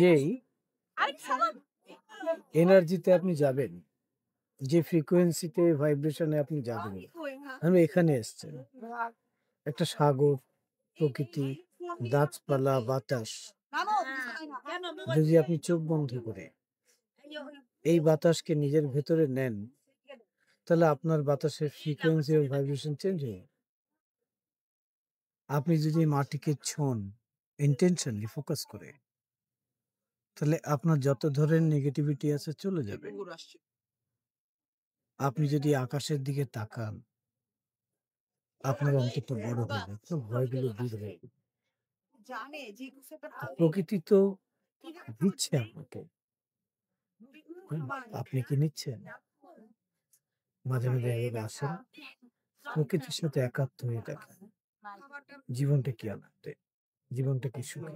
যেই এনার্জিতে আপনি যাবেন, যে ফ্রিকোয়েন্সিতে ভাইব্রেশনে আপনি যাবেন, আমি এখানে এসছেন। একটা সাগর, প্রকৃতি, গাছপালা, বাতাস। যদি আপনি চোখ বন্ধ করে এই বাতাসকে নিজের ভেতরে নেন, তাহলে আপনার বাতাসের ফ্রিকোয়েন্সি ও ভাইব্রেশন চেঞ্জ হয়ে আপনি যদি মাটিকে ছোঁন ইনটেনশনলি ফোকাস করে, তাহলে আপনার যত ধরনের নেগেটিভিটি আছে চলে যাবে। আপনি যদি আকাশের দিকে তাকান, আপনার অন্তরটা বড় হয়ে যাবে, সব ভয়গুলো দূর হয়ে যাবে। প্রকৃতি তো দিচ্ছে আপনাকে, হুম, আপনি কি নিচ্ছেন? মাঝে মাঝে এভাবে আসেন, প্রকৃতির সাথে একাত্ম হয়ে দেখেন জীবনটা কি আনন্দে, জীবনটা কি সুখী।